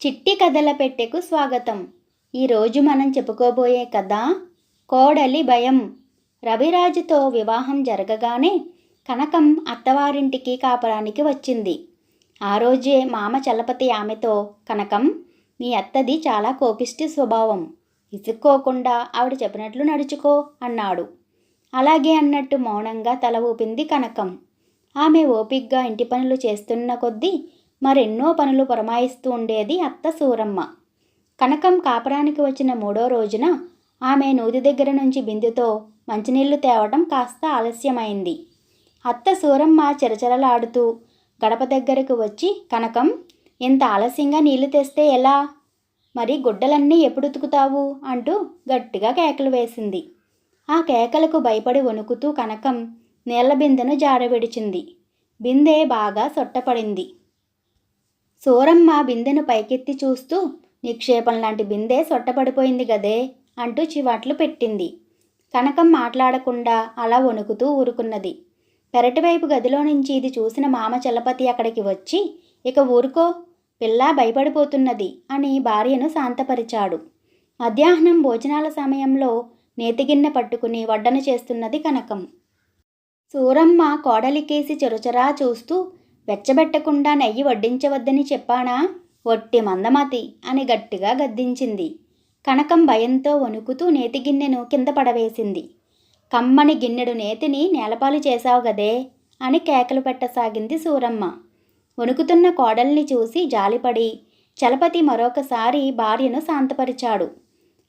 చిట్టి కథల పెట్టెకు స్వాగతం. ఈరోజు మనం చెప్పుకోబోయే కథ కోడలి భయం. రవిరాజుతో వివాహం జరగగానే కనకం అత్తవారింటికి కాపురానికి వచ్చింది. ఆ రోజే మామ చలపతి ఆమెతో, కనకం, మీ అత్తది చాలా కోపిష్టి స్వభావం. విసుక్కోకుండా ఆవిడ చెప్పినట్లు నడుచుకో అన్నాడు. అలాగే అన్నట్టు మౌనంగా తల ఊపింది కనకం. ఆమె ఓపిగ్గా ఇంటి పనులు చేస్తున్న కొద్దీ మరెన్నో పనులు పురమాయిస్తూ ఉండేది అత్త సూరమ్మ. కనకం కాపురానికి వచ్చిన 3వ రోజున ఆమె నూతి దగ్గర నుంచి బిందెతో మంచినీళ్లు తేవటం కాస్త ఆలస్యమైంది. అత్త సూరమ్మ చిరచరలాడుతూ గడప దగ్గరకు వచ్చి, కనకం, ఇంత ఆలస్యంగా నీళ్లు తెస్తే ఎలా? మరి గుడ్డలన్నీ ఎప్పుడు ఉతుకుతావు అంటూ గట్టిగా కేకలు వేసింది. ఆ కేకలకు భయపడి వణుకుతూ కనకం నీళ్ల బిందెను జారవిడిచింది. బిందె బాగా సొట్టపడింది. సూరమ్మ బిందెను పైకెత్తి చూస్తూ, నిక్షేపం లాంటి బిందె సొట్టపడిపోయింది గదే అంటూ చివాట్లు పెట్టింది. కనకం మాట్లాడకుండా అలా వణుకుతూ ఊరుకున్నది. పెరటివైపు గదిలో నుంచి ఇది చూసిన మామ చలపతి అక్కడికి వచ్చి, ఇక ఊరుకో, పిల్ల భయపడిపోతున్నది అని భార్యను శాంతపరిచాడు. మధ్యాహ్నం భోజనాల సమయంలో నేతిగిన్నె పట్టుకుని వడ్డన చేస్తున్నది కనకం. సూరమ్మ కోడలికేసి చురచురా చూస్తూ, వెచ్చబెట్టకుండా నెయ్యి వడ్డించవద్దని చెప్పానా? ఒట్టి మందమతి అని గట్టిగా గద్దించింది. కనకం భయంతో వణుకుతూ నేతిగిన్నెను కింద పడవేసింది. కమ్మని గిన్నెడు నేతిని నేలపాలు చేశావు గదే అని కేకలు పెట్టసాగింది సూరమ్మ. వణుకుతున్న కోడల్ని చూసి జాలిపడి చలపతి మరొకసారి భార్యను శాంతపరిచాడు.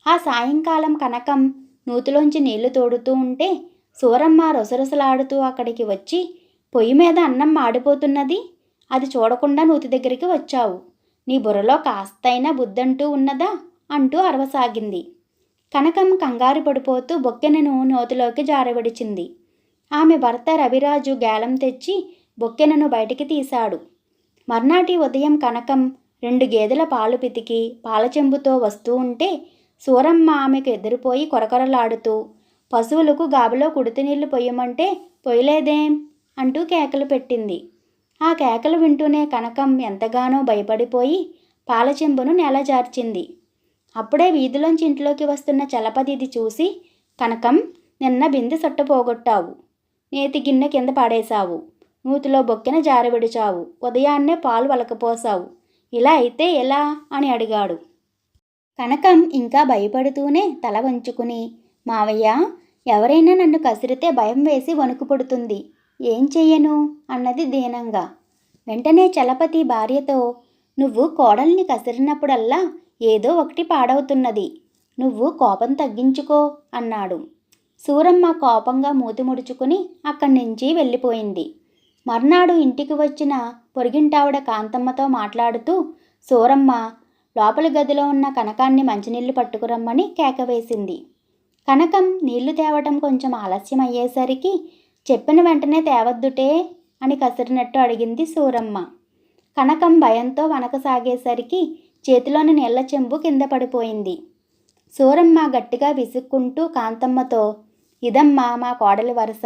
ఆ సాయంకాలం కనకం నూతిలోంచి నీళ్లు తోడుతూ ఉంటే సూరమ్మ రొసరొసలాడుతూ అక్కడికి వచ్చి, పొయ్యి మీద అన్నం మాడిపోతున్నది, అది చూడకుండా నూతి దగ్గరికి వచ్చావు. నీ బుర్రలో కాస్తైనా బుద్ధంటూ ఉన్నదా అంటూ అరవసాగింది. కనకం కంగారు పడిపోతూ బొక్కెనను నూతిలోకి జారవిడిచింది. ఆమె భర్త రవిరాజు గేలం తెచ్చి బొక్కెనను బయటికి తీశాడు. మర్నాటి ఉదయం కనకం 2 గేదెల పాలు పితికి పాలచెంబుతో వస్తూ ఉంటే సూరమ్మ ఆమెకు ఎదురుపోయి కొరకొరలాడుతూ, పశువులకు గాబులో కుడితినీళ్లు పొయ్యమంటే పొయ్యలేదేం అంటూ కేకలు పెట్టింది. ఆ కేకలు వింటూనే కనకం ఎంతగానో భయపడిపోయి పాలచెంబును నేలజార్చింది. అప్పుడే వీధిలోంచి ఇంట్లోకి వస్తున్న చలపతి ఇది చూసి, కనకం, నిన్న బిందె సొట్టపోగొట్టావు, నేతి గిన్నె కింద పాడేశావు, నూతిలో బొక్కెన జారవిడిచావు, ఉదయాన్నే పాలు వలకపోసావు, ఇలా అయితే ఎలా అని అడిగాడు. కనకం ఇంకా భయపడుతూనే తల వంచుకుని, మావయ్య, ఎవరైనా నన్ను కసిరితే భయం వేసి వణుకు పుడుతుంది, ఏం చెయ్యను అన్నది దీనంగా. వెంటనే చలపతి భార్యతో, నువ్వు కోడల్ని కసిరినప్పుడల్లా ఏదో ఒకటి పాడవుతున్నది, నువ్వు కోపం తగ్గించుకో అన్నాడు. సూరమ్మ కోపంగా మూతి ముడుచుకుని అక్కడి నుంచి వెళ్ళిపోయింది. మర్నాడు ఇంటికి వచ్చిన పొరుగింటావిడ కాంతమ్మతో మాట్లాడుతూ, సూరమ్మ లోపలి గదిలో ఉన్న కనకాన్ని మంచినీళ్లు పట్టుకురమ్మని కేకవేసింది. కనకం నీళ్లు తేవటం కొంచెం ఆలస్యం అయ్యేసరికి, చెప్పిన వెంటనే తేవద్దుటే అని కసిరినట్టు అడిగింది సూరమ్మ. కనకం భయంతో వనకసాగేసరికి చేతిలోని నీళ్ల చెంబు కింద పడిపోయింది. సూరమ్మ గట్టిగా విసుక్కుంటూ కాంతమ్మతో, ఇదమ్మా మా కోడలి వరస,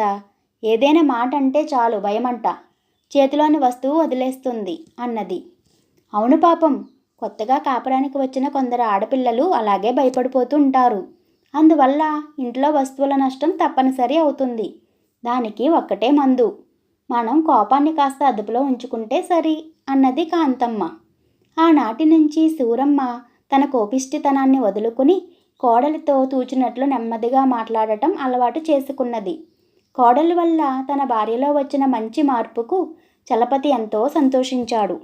ఏదైనా మాట అంటే చాలు భయమంట, చేతిలోని వస్తువు వదిలేస్తుంది అన్నది. అవును పాపం, కొత్తగా కాపురానికి వచ్చిన కొందరు ఆడపిల్లలు అలాగే భయపడిపోతూ ఉంటారు. అందువల్ల ఇంట్లో వస్తువుల నష్టం తప్పనిసరి అవుతుంది. దానికి ఒక్కటే మందు, మనం కోపాన్ని కాస్త అదుపులో ఉంచుకుంటే సరి అన్నది కాంతమ్మ. ఆనాటి నుంచి సూరమ్మ తన కోపిష్టితనాన్ని వదులుకుని కోడలితో తూచినట్లు నెమ్మదిగా మాట్లాడటం అలవాటు చేసుకున్నది. కోడలి వల్ల తన భార్యలో వచ్చిన మంచి మార్పుకు చలపతి ఎంతో సంతోషించాడు.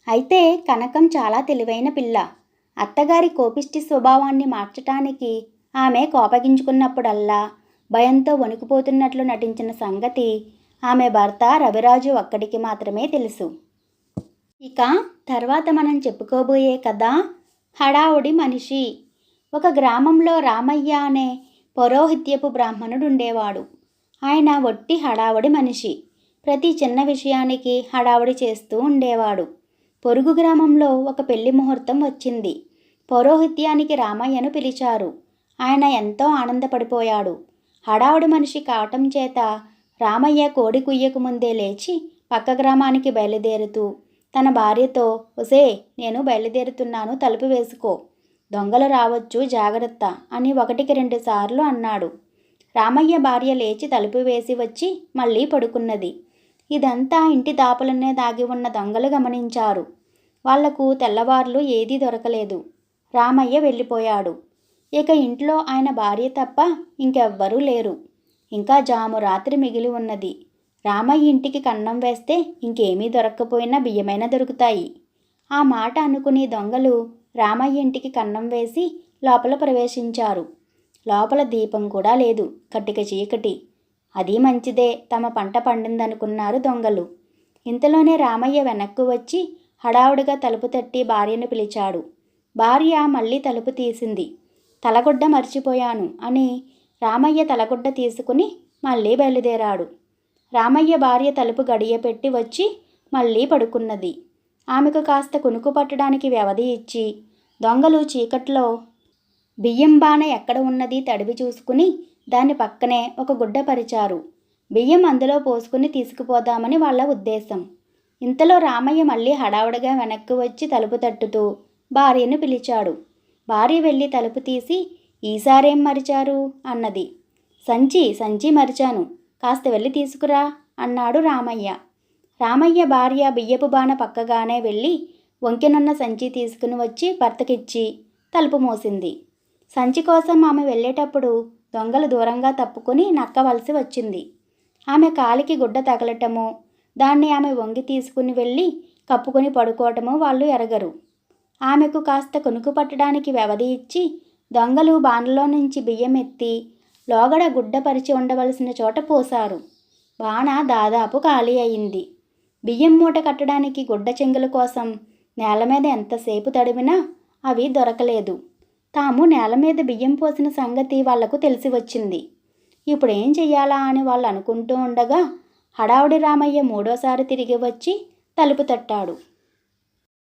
అయితే కనకం చాలా తెలివైన పిల్ల. అత్తగారి కోపిష్టి స్వభావాన్ని మార్చటానికి ఆమె కోపగించుకున్నప్పుడల్లా భయంతో వణికిపోతున్నట్లు నటించిన సంగతి ఆమె భర్త రవిరాజు ఒక్కడికి మాత్రమే తెలుసు. ఇక తర్వాత మనం చెప్పుకోబోయే కథ హడావుడి మనిషి. ఒక గ్రామంలో రామయ్య అనే పౌరోహిత్యపు బ్రాహ్మణుడు ఉండేవాడు. ఆయన ఒట్టి హడావుడి మనిషి. ప్రతి చిన్న విషయానికి హడావుడి చేస్తూ ఉండేవాడు. పొరుగు గ్రామంలో ఒక పెళ్లి ముహూర్తం వచ్చింది. పౌరోహిత్యానికి రామయ్యను పిలిచారు. ఆయన ఎంతో ఆనందపడిపోయాడు. హడావుడి మనిషి కావటం చేత రామయ్య కోడి కుయ్యకు ముందే లేచి పక్క గ్రామానికి బయలుదేరుతూ తన భార్యతో, ఒసే, నేను బయలుదేరుతున్నాను, తలుపు వేసుకో, దొంగలు రావచ్చు, జాగ్రత్త అని 1-2 సార్లు అన్నాడు. రామయ్య భార్య లేచి తలుపు వేసి వచ్చి మళ్ళీ పడుకున్నది. ఇదంతా ఇంటి దాపులనే దాగి ఉన్న దొంగలు గమనించారు. వాళ్లకు తెల్లవార్లు ఏదీ దొరకలేదు. రామయ్య వెళ్ళిపోయాడు. ఇక ఇంట్లో ఆయన భార్య తప్ప ఇంకెవ్వరూ లేరు. ఇంకా జాము రాత్రి మిగిలి ఉన్నది. రామయ్య ఇంటికి కన్నం వేస్తే ఇంకేమీ దొరక్కపోయినా బియ్యమైనా దొరుకుతాయి. ఆ మాట అనుకుని దొంగలు రామయ్య ఇంటికి కన్నం వేసి లోపల ప్రవేశించారు. లోపల దీపం కూడా లేదు, కట్టిక చీకటి. అది మంచిదే, తమ పంట పండిందనుకున్నారు దొంగలు. ఇంతలోనే రామయ్య వెనక్కు వచ్చి హడావుడిగా తలుపు తట్టి భార్యను పిలిచాడు. భార్య మళ్ళీ తలుపు తీసింది. తలగుడ్డ మర్చిపోయాను అని రామయ్య తలగుడ్డ తీసుకుని మళ్ళీ బయలుదేరాడు. రామయ్య భార్య తలుపు గడియ పెట్టి వచ్చి మళ్ళీ పడుకున్నది. ఆమెకు కాస్త కునుకు పట్టడానికి వ్యవధి ఇచ్చి దొంగలు చీకట్లో బియ్యం బాన ఎక్కడ ఉన్నది తడివి చూసుకుని దాని పక్కనే ఒక గుడ్డ పరిచారు. బియ్యం అందులో పోసుకుని తీసుకుపోదామని వాళ్ళ ఉద్దేశం. ఇంతలో రామయ్య మళ్ళీ హడావుడిగా వెనక్కి వచ్చి తలుపు తట్టుతూ భార్యను పిలిచాడు. భార్య వెళ్ళి తలుపు తీసి, ఈసారేం మరిచారు అన్నది. సంచి మరిచాను, కాస్త వెళ్ళి తీసుకురా అన్నాడు రామయ్య. రామయ్య భార్య బియ్యపు బాన పక్కగానే వెళ్ళి వంకెనున్న సంచి తీసుకుని వచ్చి భర్తకిచ్చి తలుపు మూసింది. సంచి కోసం ఆమె వెళ్ళేటప్పుడు దొంగలు దూరంగా తప్పుకొని నక్కవలసి వచ్చింది. ఆమె కాలికి గుడ్డ తగలటము, దాన్ని ఆమె వంగి తీసుకుని వెళ్ళి కప్పుకొని పడుకోవటము వాళ్ళు ఎరగరు. ఆమెకు కాస్త కునుకు పట్టడానికి వ్యవధి ఇచ్చి దొంగలు బాణలో నుంచి బియ్యం ఎత్తి లోగడ గుడ్డ పరిచి ఉండవలసిన చోట పోశారు. బాణ దాదాపు ఖాళీ అయింది. బియ్యం మూట కట్టడానికి గుడ్డ చెంగుల కోసం నేల మీద ఎంతసేపు తడివినా అవి దొరకలేదు. తాము నేల మీద బియ్యం పోసిన సంగతి వాళ్లకు తెలిసి వచ్చింది. ఇప్పుడేం చెయ్యాలా అని వాళ్ళు అనుకుంటూ ఉండగా హడావుడి రామయ్య 3వ సారి తిరిగి వచ్చి తలుపు తట్టాడు.